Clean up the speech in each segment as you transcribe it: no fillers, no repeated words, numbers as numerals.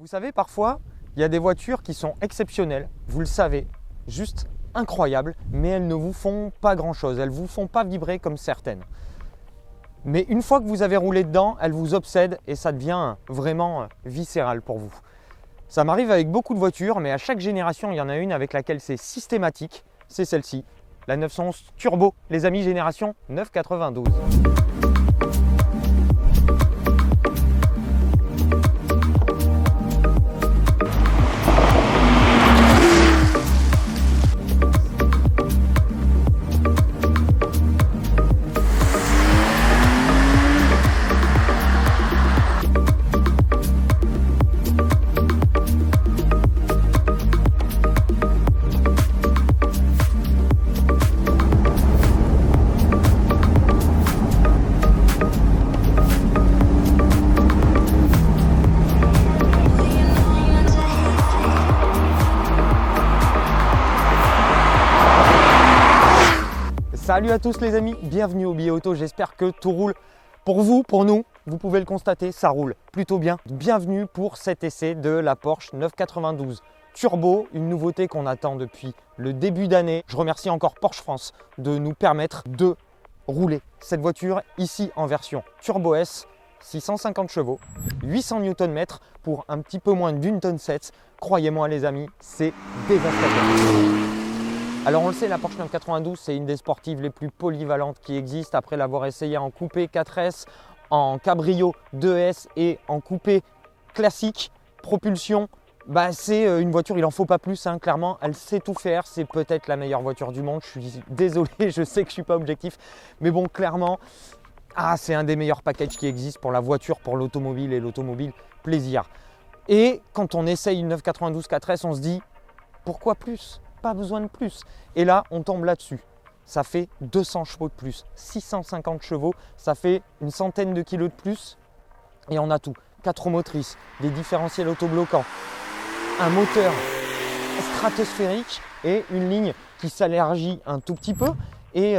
Vous savez, parfois, il y a des voitures qui sont exceptionnelles, vous le savez, juste incroyables, mais elles ne vous font pas grand-chose, elles ne vous font pas vibrer comme certaines. Mais une fois que vous avez roulé dedans, elles vous obsèdent et ça devient vraiment viscéral pour vous. Ça m'arrive avec beaucoup de voitures, mais à chaque génération, il y en a une avec laquelle c'est systématique, c'est celle-ci, la 911 Turbo, les amis, génération 992. Salut à tous les amis, bienvenue au Billet Auto, j'espère que tout roule pour vous, pour nous. Vous pouvez le constater, ça roule plutôt bien. Bienvenue pour cet essai de la Porsche 992 Turbo, une nouveauté qu'on attend depuis le début d'année. Je remercie encore Porsche France de nous permettre de rouler cette voiture ici en version Turbo S, 650 chevaux, 800 Nm pour un petit peu moins d'une tonne 7. Croyez-moi les amis, c'est dévastateur. Alors on le sait, la Porsche 992, c'est une des sportives les plus polyvalentes qui existent. Après l'avoir essayé en coupé 4S, en cabrio 2S et en coupé classique, propulsion, c'est une voiture, il n'en faut pas plus, clairement. Elle sait tout faire, c'est peut-être la meilleure voiture du monde. Je suis désolé, je sais que je ne suis pas objectif. Mais bon, clairement, c'est un des meilleurs packages qui existent pour la voiture, pour l'automobile et l'automobile plaisir. Et quand on essaye une 992 4S, on se dit, pourquoi plus ? Pas besoin de plus. Et là, on tombe là-dessus. Ça fait 200 chevaux de plus, 650 chevaux, ça fait une centaine de kilos de plus. Et on a tout. 4 roues motrices, des différentiels autobloquants, un moteur stratosphérique et une ligne qui s'élargit un tout petit peu et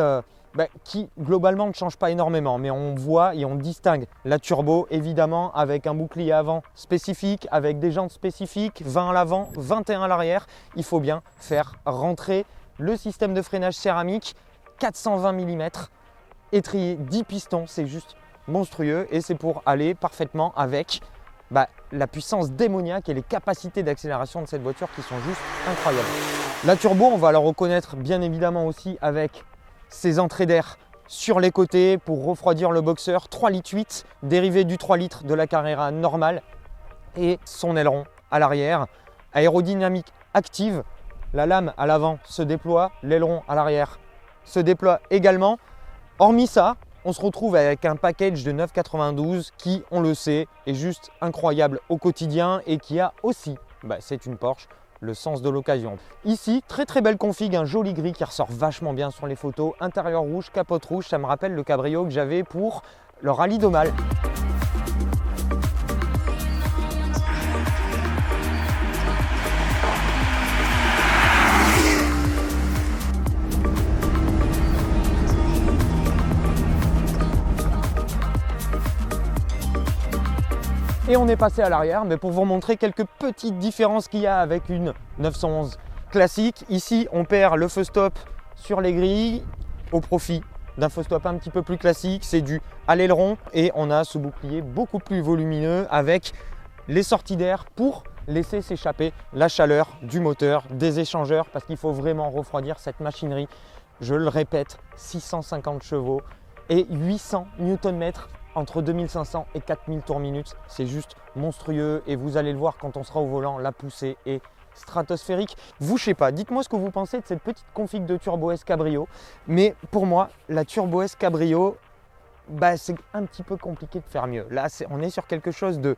qui globalement ne change pas énormément. Mais on voit et on distingue la turbo évidemment avec un bouclier avant spécifique, avec des jantes spécifiques, 20 à l'avant, 21 à l'arrière. Il faut bien faire rentrer le système de freinage céramique, 420 mm, étrier 10 pistons, c'est juste monstrueux et c'est pour aller parfaitement avec la puissance démoniaque et les capacités d'accélération de cette voiture qui sont juste incroyables. La turbo, on va la reconnaître bien évidemment aussi avec ses entrées d'air sur les côtés pour refroidir le boxeur, 3,8 litres, dérivé du 3 litres de la Carrera normale et son aileron à l'arrière, aérodynamique active, la lame à l'avant se déploie, l'aileron à l'arrière se déploie également. Hormis ça, on se retrouve avec un package de 992 qui, on le sait, est juste incroyable au quotidien et qui a aussi, c'est une Porsche, le sens de l'occasion. Ici, très belle config, un joli gris qui ressort vachement bien sur les photos. Intérieur rouge, capote rouge, ça me rappelle le cabrio que j'avais pour le rallye d'Aumale. Et on est passé à l'arrière, mais pour vous montrer quelques petites différences qu'il y a avec une 911 classique. Ici, on perd le feu stop sur les grilles au profit d'un feu stop un petit peu plus classique. C'est dû à l'aileron et on a ce bouclier beaucoup plus volumineux avec les sorties d'air pour laisser s'échapper la chaleur du moteur, des échangeurs, parce qu'il faut vraiment refroidir cette machinerie. Je le répète, 650 chevaux et 800 Nm entre 2500 et 4000 tours minute, c'est juste monstrueux et vous allez le voir quand on sera au volant, la poussée est stratosphérique. Vous, je sais pas, dites-moi ce que vous pensez de cette petite config de Turbo S Cabrio, mais pour moi, la Turbo S Cabrio, c'est un petit peu compliqué de faire mieux. Là, on est sur quelque chose de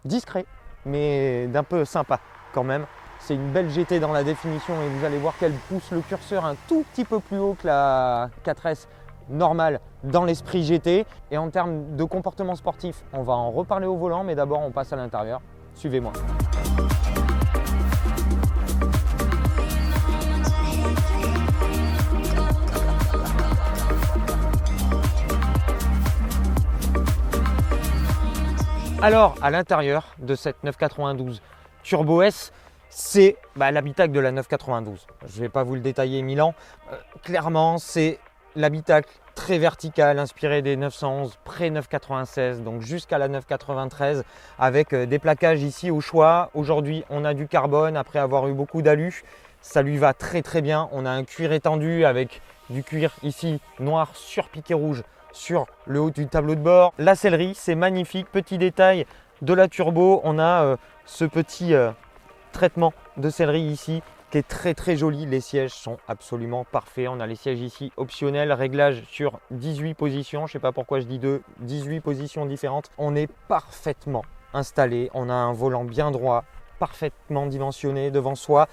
discret, mais d'un peu sympa quand même. C'est une belle GT dans la définition et vous allez voir qu'elle pousse le curseur un tout petit peu plus haut que la 4S normale dans l'esprit GT. Et en termes de comportement sportif, on va en reparler au volant, mais d'abord on passe à l'intérieur. Suivez-moi. Alors, à l'intérieur de cette 992 Turbo S, c'est l'habitacle de la 992. Je ne vais pas vous le détailler 1000 ans. Clairement, c'est l'habitacle très vertical, inspiré des 911, pré-996, donc jusqu'à la 993, avec des plaquages ici au choix. Aujourd'hui, on a du carbone après avoir eu beaucoup d'alu. Ça lui va très très bien. On a un cuir étendu avec du cuir ici noir sur piqué rouge sur le haut du tableau de bord. La sellerie, c'est magnifique. Petit détail de la turbo, on a ce petit traitement de sellerie ici qui est très très joli. Les sièges sont absolument parfaits. On a les sièges ici optionnels, réglage sur 18 positions. Je ne sais pas pourquoi je dis 18 positions différentes. On est parfaitement installé. On a un volant bien droit, parfaitement dimensionné devant soi.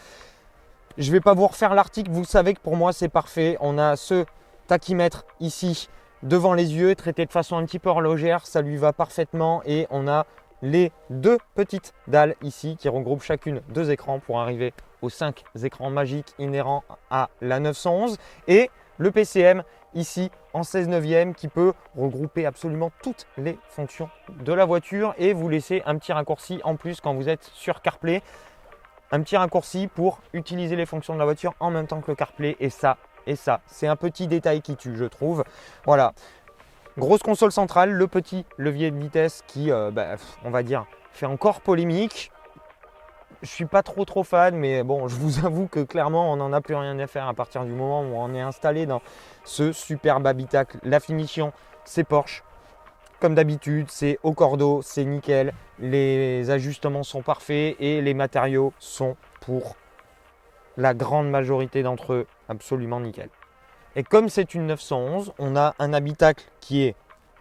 Je ne vais pas vous refaire l'article, vous savez que pour moi c'est parfait. On a ce tachymètre ici devant les yeux, traité de façon un petit peu horlogère, ça lui va parfaitement. Et on a les deux petites dalles ici qui regroupent chacune 2 écrans pour arriver aux 5 écrans magiques inhérents à la 911. Et le PCM ici en 16/9 qui peut regrouper absolument toutes les fonctions de la voiture et vous laisser un petit raccourci en plus quand vous êtes sur CarPlay. Un petit raccourci pour utiliser les fonctions de la voiture en même temps que le CarPlay. Et ça, c'est un petit détail qui tue, je trouve. Voilà. Grosse console centrale, le petit levier de vitesse qui, on va dire, fait encore polémique. Je ne suis pas trop fan, mais bon, je vous avoue que clairement, on n'en a plus rien à faire à partir du moment où on est installé dans ce superbe habitacle. La finition, c'est Porsche. Comme d'habitude, c'est au cordeau, c'est nickel. Les ajustements sont parfaits et les matériaux sont pour la grande majorité d'entre eux absolument nickel. Et comme c'est une 911, on a un habitacle qui est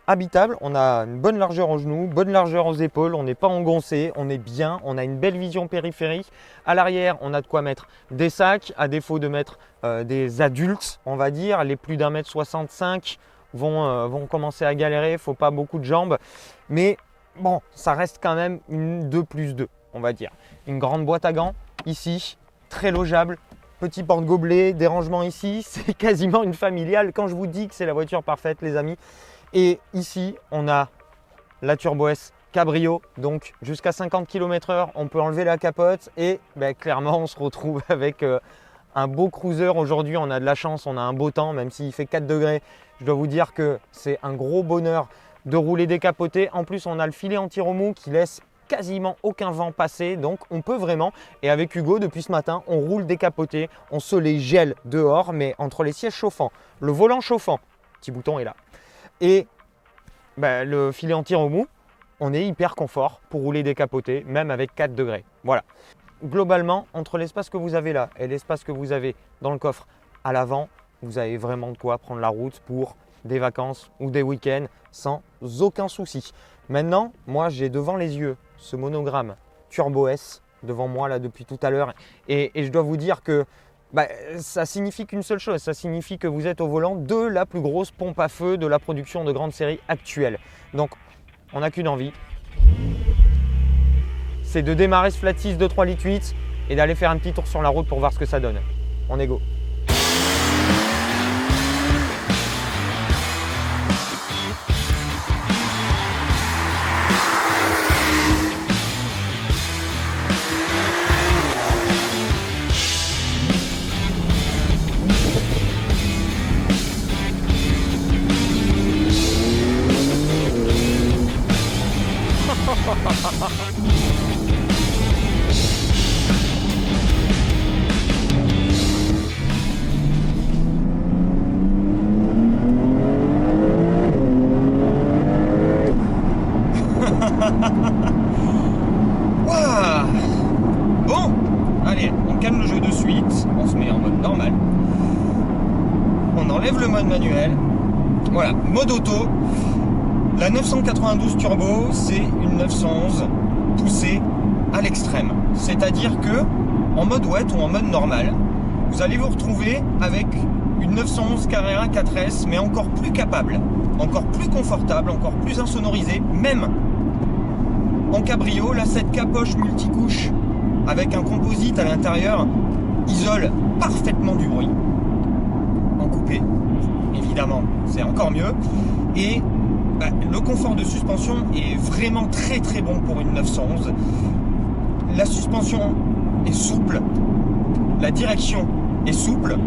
habitable. On a une bonne largeur aux genoux, bonne largeur aux épaules. On n'est pas engoncé, on est bien. On a une belle vision périphérique. À l'arrière, on a de quoi mettre des sacs. À défaut de mettre des adultes, on va dire, les plus d'1m65 vont commencer à galérer. Il ne faut pas beaucoup de jambes. Mais bon, ça reste quand même une 2+2, on va dire. Une grande boîte à gants ici, très logeable. Petit porte-gobelet, des rangements ici. C'est quasiment une familiale. Quand je vous dis que c'est la voiture parfaite, les amis. Et ici, on a la Turbo S Cabrio, donc jusqu'à 50 km/h, on peut enlever la capote et clairement, on se retrouve avec un beau cruiser. Aujourd'hui, on a de la chance, on a un beau temps, même s'il fait 4 degrés. Je dois vous dire que c'est un gros bonheur de rouler décapoté. En plus, on a le filet anti-remous qui laisse quasiment aucun vent passer, donc on peut vraiment, et avec Hugo depuis ce matin, on roule décapoté, on se les gèle dehors, mais entre les sièges chauffants, le volant chauffant, petit bouton est là, et le filet anti-remous, on est hyper confort pour rouler décapoté, même avec 4 degrés. Voilà. Globalement, entre l'espace que vous avez là et l'espace que vous avez dans le coffre à l'avant, vous avez vraiment de quoi prendre la route pour des vacances ou des week-ends sans aucun souci. Maintenant, moi j'ai devant les yeux ce monogramme Turbo S devant moi là depuis tout à l'heure et je dois vous dire que ça signifie qu'une seule chose, ça signifie que vous êtes au volant de la plus grosse pompe à feu de la production de grande série actuelle. Donc on n'a qu'une envie, c'est de démarrer ce flat 6 de 3,8 litres et d'aller faire un petit tour sur la route pour voir ce que ça donne. On est go. Bon, allez, on calme le jeu de suite, on se met en mode normal. On enlève le mode manuel. Voilà, mode auto. La 992 Turbo, c'est une 911 poussée à l'extrême. C'est-à-dire que en mode wet ou en mode normal, vous allez vous retrouver avec une 911 Carrera 4S, mais encore plus capable, encore plus confortable, encore plus insonorisée, même en cabrio. Là, cette capoche multicouche avec un composite à l'intérieur isole parfaitement du bruit. En coupé, évidemment, c'est encore mieux. Et le confort de suspension est vraiment très très bon pour une 911. La suspension est souple, la direction est souple,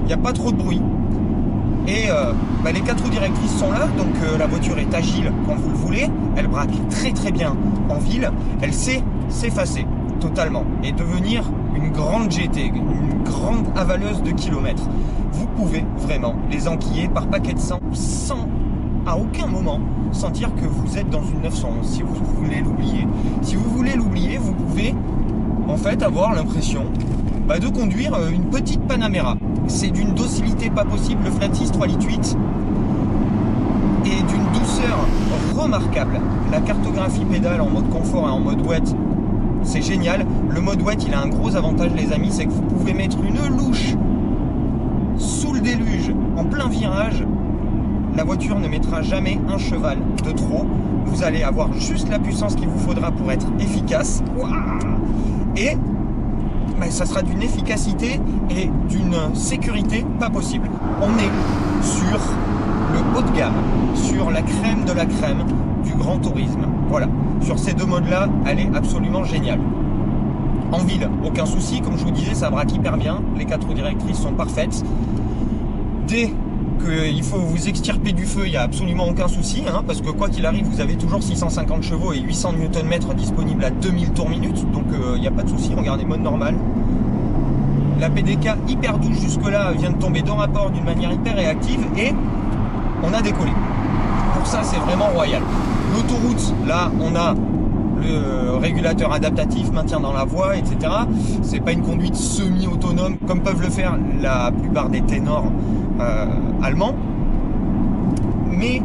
il n'y a pas trop de bruit. Et les 4 roues directrices sont là, donc la voiture est agile quand vous le voulez, elle braque très très bien en ville, elle sait s'effacer totalement et devenir une grande GT, une grande avaleuse de kilomètres. Vous pouvez vraiment les enquiller par paquet de 100 sans à aucun moment sentir que vous êtes dans une 911 si vous voulez l'oublier. Si vous voulez l'oublier, vous pouvez en fait avoir l'impression de conduire une petite Panamera. C'est d'une docilité pas possible, le flat 6 3 litres 8 et d'une douceur remarquable. La cartographie pédale en mode confort et en mode wet, c'est génial. Le mode wet, il a un gros avantage les amis, c'est que vous pouvez mettre une louche sous le déluge en plein virage. La voiture ne mettra jamais un cheval de trop. Vous allez avoir juste la puissance qu'il vous faudra pour être efficace. Et ça sera d'une efficacité et d'une sécurité pas possible. On est sur le haut de gamme, sur la crème de la crème du grand tourisme. Voilà, sur ces deux modes-là, elle est absolument géniale. En ville, aucun souci, comme je vous disais, ça braque hyper bien. Les 4 roues directrices sont parfaites. Dès qu'il faut vous extirper du feu, il n'y a absolument aucun souci, parce que quoi qu'il arrive, vous avez toujours 650 chevaux et 800 Nm disponibles à 2000 tours minute, donc il n'y a pas de souci, regardez, mode normal. La PDK hyper douce jusque-là vient de tomber dans rapport d'une manière hyper réactive et on a décollé. Pour ça, c'est vraiment royal. L'autoroute, là, on a le régulateur adaptatif, maintien dans la voie, etc. C'est pas une conduite semi-autonome comme peuvent le faire la plupart des ténors allemands, mais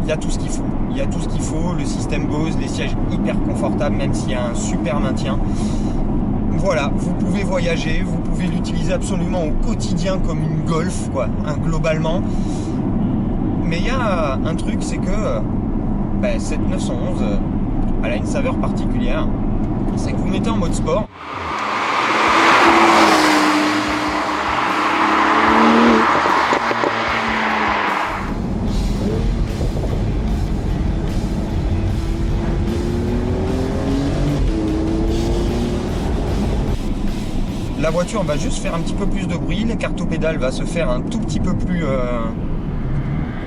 il y a tout ce qu'il faut. Il y a tout ce qu'il faut, le système Bose, les sièges hyper confortables, même s'il y a un super maintien. Voilà, vous pouvez voyager, vous pouvez l'utiliser absolument au quotidien comme une Golf, quoi, globalement. Mais il y a un truc, c'est que cette 911, elle a une saveur particulière. C'est que vous mettez en mode sport. La voiture va juste faire un petit peu plus de bruit, l'écartopédale va se faire un tout petit peu plus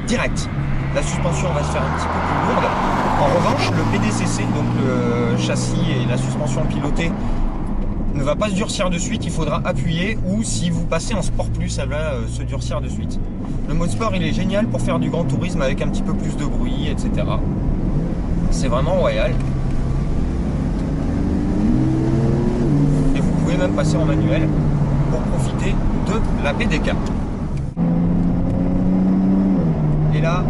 direct. La suspension va se faire un petit peu plus lourde. En revanche, le PDCC, donc le châssis et la suspension pilotée, ne va pas se durcir de suite, il faudra appuyer, ou si vous passez en Sport Plus, elle va se durcir de suite. Le mode sport, il est génial pour faire du grand tourisme avec un petit peu plus de bruit, etc. C'est vraiment royal. Et vous pouvez même passer en manuel pour profiter de la PDK. Et là,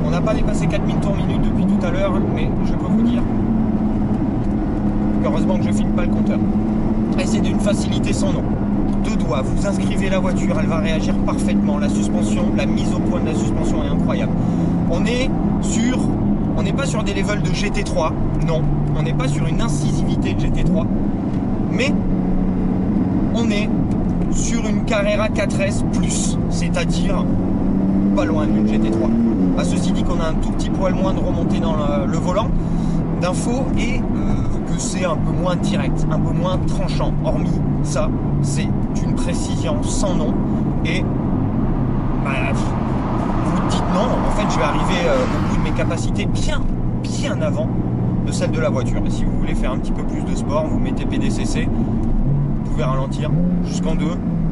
on n'a pas dépassé 4000 tours minute depuis tout à l'heure, mais je peux vous dire qu'heureusement que je ne filme pas le compteur. Et c'est d'une facilité sans nom. 2 doigts, vous inscrivez la voiture, elle va réagir parfaitement. La suspension, la mise au point de la suspension est incroyable. On n'est pas sur des levels de GT3, non. On n'est pas sur une incisivité de GT3, mais on est sur une Carrera 4S+, c'est-à-dire pas loin d'une GT3. Ceci dit qu'on a un tout petit poil moins de remontée dans le volant d'info et que c'est un peu moins direct, un peu moins tranchant. Hormis ça, c'est une précision sans nom et vous dites non, en fait je vais arriver au bout de mes capacités bien avant de celle de la voiture. Et si vous voulez faire un petit peu plus de sport, vous mettez PDCC, vous pouvez ralentir jusqu'en 2.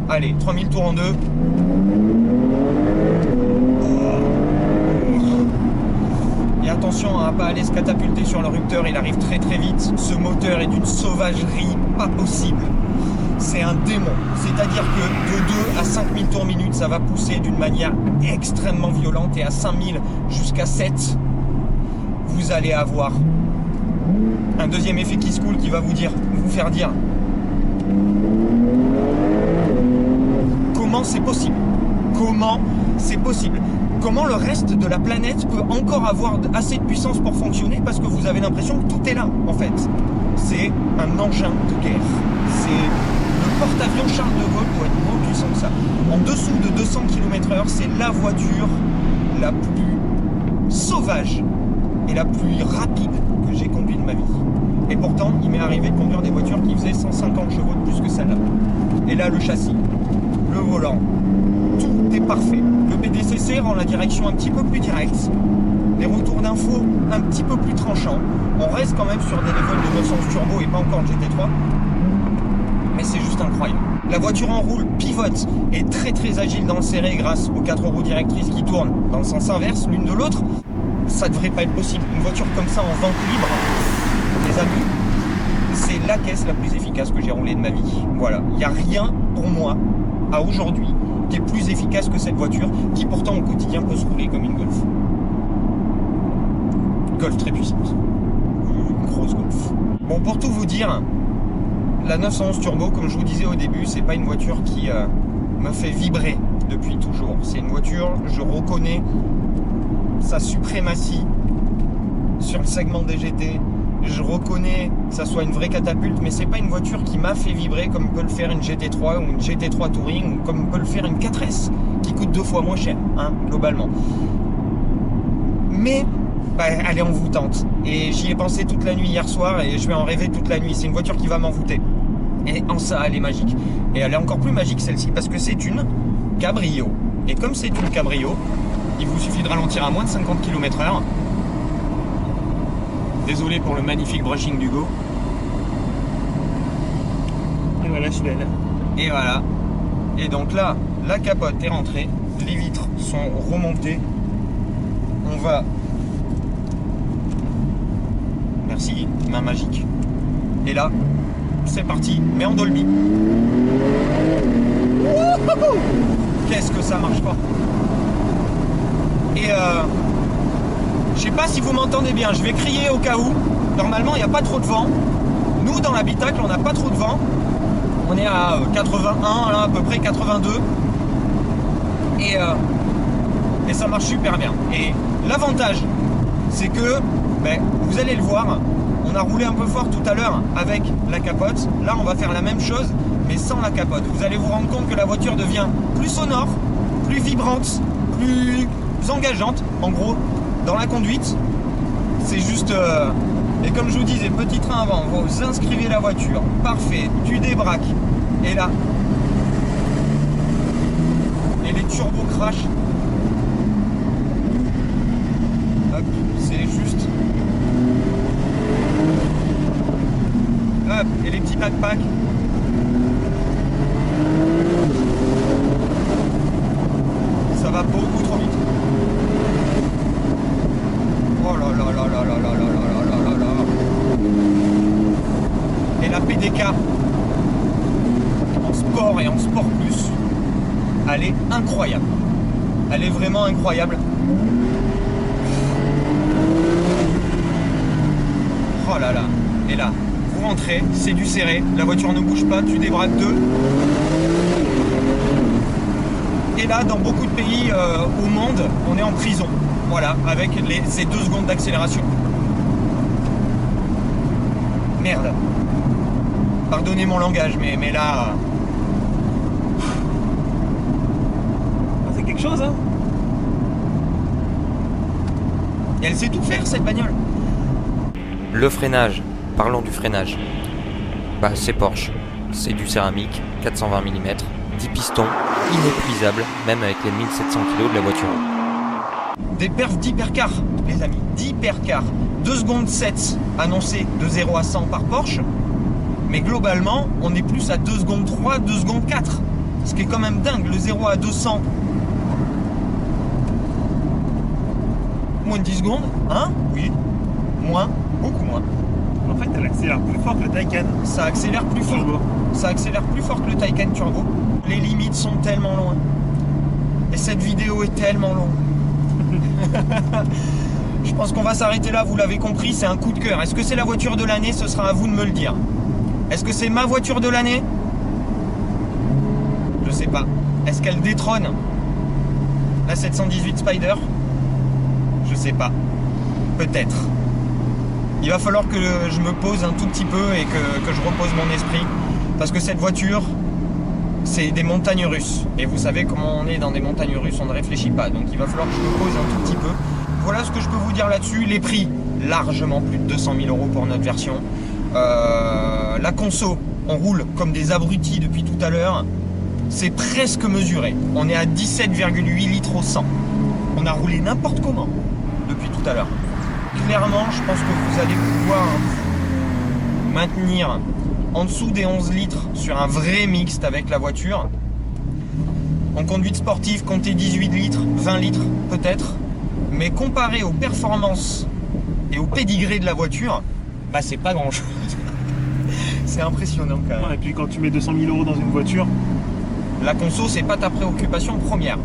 Allez, 3000 tours en 2. Et attention à ne pas aller se catapulter sur le rupteur, il arrive très vite. Ce moteur est d'une sauvagerie pas possible. C'est un démon. C'est-à-dire que de 2 à 5000 tours minute, ça va pousser d'une manière extrêmement violente. Et à 5000 jusqu'à 7, vous allez avoir un deuxième effet qui se coule qui va vous faire dire comment c'est possible. Comment c'est possible. Comment le reste de la planète peut encore avoir assez de puissance pour fonctionner, parce que vous avez l'impression que tout est là, en fait. C'est un engin de guerre. C'est le porte-avions Charles de Gaulle doit être moins puissant que ça. En dessous de 200 km/h, c'est la voiture la plus sauvage et la plus rapide que j'ai conduite de ma vie. Et pourtant, il m'est arrivé de conduire des voitures qui faisaient 150 chevaux de plus que celle-là. Et là, le châssis, le volant, tout est parfait. Le BDCC rend la direction un petit peu plus directe. Les retours d'infos un petit peu plus tranchants. On reste quand même sur des levels de 911 turbo et pas encore de GT3. Mais c'est juste incroyable. La voiture en roule, pivote, est très très agile dans le serré grâce aux 4 roues directrices qui tournent dans le sens inverse l'une de l'autre. Ça devrait pas être possible. Une voiture comme ça en vente libre, les amis, c'est la caisse la plus efficace que j'ai roulée de ma vie. Voilà, il n'y a rien pour moi à aujourd'hui qui est plus efficace que cette voiture qui pourtant au quotidien peut se rouler comme une Golf. Golf très puissante. Une grosse Golf. Bon, pour tout vous dire, la 911 Turbo, comme je vous disais au début, c'est pas une voiture qui me fait vibrer depuis toujours. C'est une voiture, je reconnais sa suprématie sur le segment des GT. Je reconnais que ça soit une vraie catapulte, mais c'est pas une voiture qui m'a fait vibrer comme peut le faire une GT3 ou une GT3 Touring ou comme peut le faire une 4S qui coûte 2 fois moins cher, hein, globalement. Mais bah, elle est envoûtante et j'y ai pensé toute la nuit hier soir et je vais en rêver toute la nuit. C'est une voiture qui va m'envoûter et en ça elle est magique. Et elle est encore plus magique celle-ci parce que c'est une cabrio. Et comme c'est une cabrio, il vous suffit de ralentir à moins de 50 km/h. Désolé pour le magnifique brushing d'Hugo. Et voilà, je suis belle. Et voilà. Et donc là, la capote est rentrée, les vitres sont remontées. On va... Merci, main magique. Et là, c'est parti, mais en Dolby. Wouhou! Qu'est-ce que ça marche pas. Et je sais pas si vous m'entendez bien, je vais crier au cas où. Normalement, il n'y a pas trop de vent. Nous, dans l'habitacle, on n'a pas trop de vent. On est à 81, là, à peu près 82. Et ça marche super bien. Et l'avantage, c'est que, ben, vous allez le voir, on a roulé un peu fort tout à l'heure avec la capote. Là, on va faire la même chose, mais sans la capote. Vous allez vous rendre compte que la voiture devient plus sonore, plus vibrante, plus engageante, en gros. Dans la conduite, c'est juste... Et comme je vous disais, petit train avant, vous inscrivez la voiture, parfait, tu débraques, et là, et les turbos crashent. Hop, c'est juste... Hop, et les petits backpacks. Ça va beaucoup trop vite. Oh là là là là là là là là là là là. Et la PDK en sport et en sport plus, elle est incroyable. Elle est vraiment incroyable. Oh là là. Et là, vous rentrez, c'est du serré, la voiture ne bouge pas, tu débraques deux. Et là, dans beaucoup de pays au monde, on est en prison. Voilà, avec ces 2 secondes d'accélération. Merde. Pardonnez mon langage, mais là... C'est quelque chose, hein. Et elle sait tout faire, cette bagnole. Le freinage, parlons du freinage. Bah, c'est Porsche, c'est du céramique, 420 mm, 10 pistons, inépuisable, même avec les 1700 kg de la voiture. Des perfs d'hypercar, les amis, d'hypercar. 2 secondes 7 annoncées de 0 à 100 par Porsche. Mais globalement, on est plus à 2 secondes 3, 2 secondes 4. Ce qui est quand même dingue, le 0 à 200. Moins de 10 secondes, hein? Oui. Moins, beaucoup moins. En fait, elle accélère plus fort que le Taycan. Ça accélère plus fort. Turbo. Ça accélère plus fort que le Taycan Turbo. Les limites sont tellement loin. Et cette vidéo est tellement longue. Je pense qu'on va s'arrêter là, vous l'avez compris, c'est un coup de cœur. Est-ce que c'est la voiture de l'année? Ce sera à vous de me le dire. Est-ce que c'est ma voiture de l'année? Je sais pas. Est-ce qu'elle détrône la 718 Spider? Je sais pas. Peut-être. Il va falloir que je me pose un tout petit peu et que je repose mon esprit. Parce que cette voiture, c'est des montagnes russes. Et vous savez comment on est dans des montagnes russes, on ne réfléchit pas. Donc il va falloir que je me pose un tout petit peu voilà ce que je peux vous dire là-dessus. Les prix, largement plus de 200 000 € pour notre version. La conso, on roule comme des abrutis depuis tout à l'heure. C'est presque mesuré. On est à 17,8 litres au 100. On a roulé n'importe comment depuis tout à l'heure. Clairement, je pense que vous allez pouvoir maintenir en dessous des 11 litres sur un vrai mixte avec la voiture. En conduite sportive, comptez 18 litres, 20 litres peut-être. Mais comparé aux performances et au pédigré de la voiture, bah c'est pas grand chose. C'est impressionnant quand même. Ouais, et puis quand tu mets 200 000 € dans une voiture, La conso, c'est pas ta préoccupation première.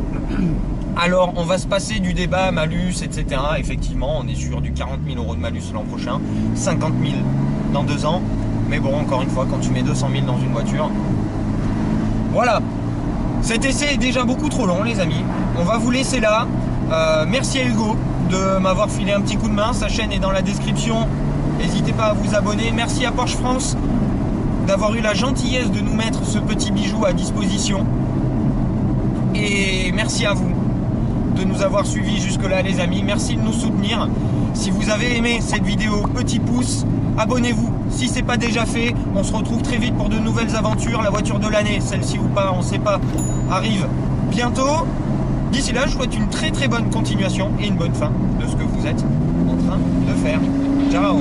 Alors, on va se passer du débat malus, etc. Effectivement, on est sur du 40 000 € de malus l'an prochain, 50 000 dans 2 ans. Mais bon, encore une fois, quand tu mets 200 000 dans une voiture, voilà. Cet essai est déjà beaucoup trop long, les amis. On va vous laisser là. Merci à Hugo de m'avoir filé un petit coup de main. Sa chaîne est dans la description. N'hésitez pas à vous abonner. Merci à Porsche France d'avoir eu la gentillesse de nous mettre ce petit bijou à disposition. Et merci à vous de nous avoir suivis jusque-là, les amis. Merci de nous soutenir. Si vous avez aimé cette vidéo, petit pouce, abonnez-vous si ce n'est pas déjà fait. On se retrouve très vite pour de nouvelles aventures. La voiture de l'année, celle-ci ou pas, on ne sait pas, arrive bientôt. D'ici là, je souhaite une très très bonne continuation et une bonne fin de ce que vous êtes en train de faire. Ciao!